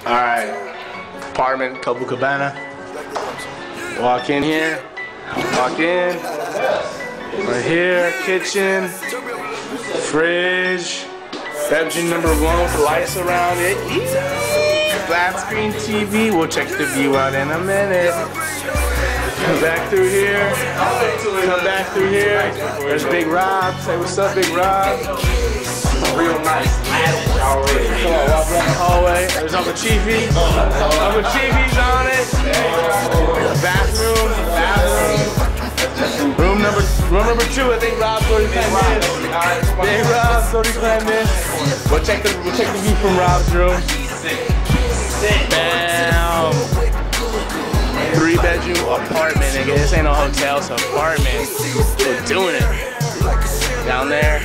Alright, apartment, Copacabana. Walk in here, walk in. Right here, kitchen, fridge, bedroom number 1 with the lights around it. Flat screen TV, we'll check the view out in a minute. Come back through here, come back through here. There's Big Rob, say what's up Big Rob. Real nice. Come on, walk down the hallway. There's Uncle Chiefy. Uncle Chiefy's on it. Bathroom. Room number 2, I think Rob's already claimed this. Big Rob's already claimed this. We'll check the view from Rob's room. Bam. 3-bedroom apartment, nigga. This ain't no hotel, it's an apartment. We're doing it. Down there.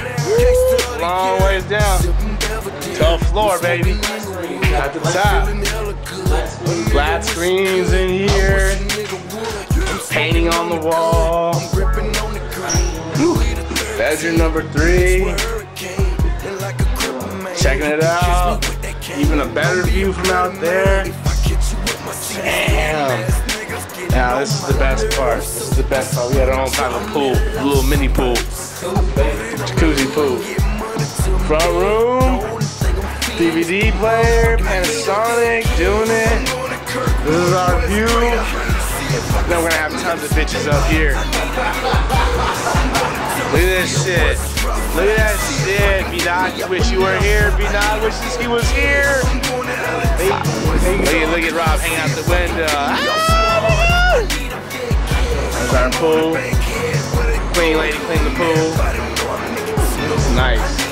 Long ways down. 12th floor, baby. At the top. Flat screens in here. Painting on the wall. Bedroom number 3. Checking it out. Even a better view from out there. Damn. Now this is the best part. This is the best part. We had our own kind of pool. A little mini pool. Jacuzzi pool. Front room. DVD player. Panasonic. Doing it. This is our view. Then we're gonna have tons of bitches up here. Look at this shit. Look at that shit. B-Dot, wish you were here. B-Dot wishes he was here. Look at Rob hanging out the window. There's our pool. Clean lady clean the pool. It's nice.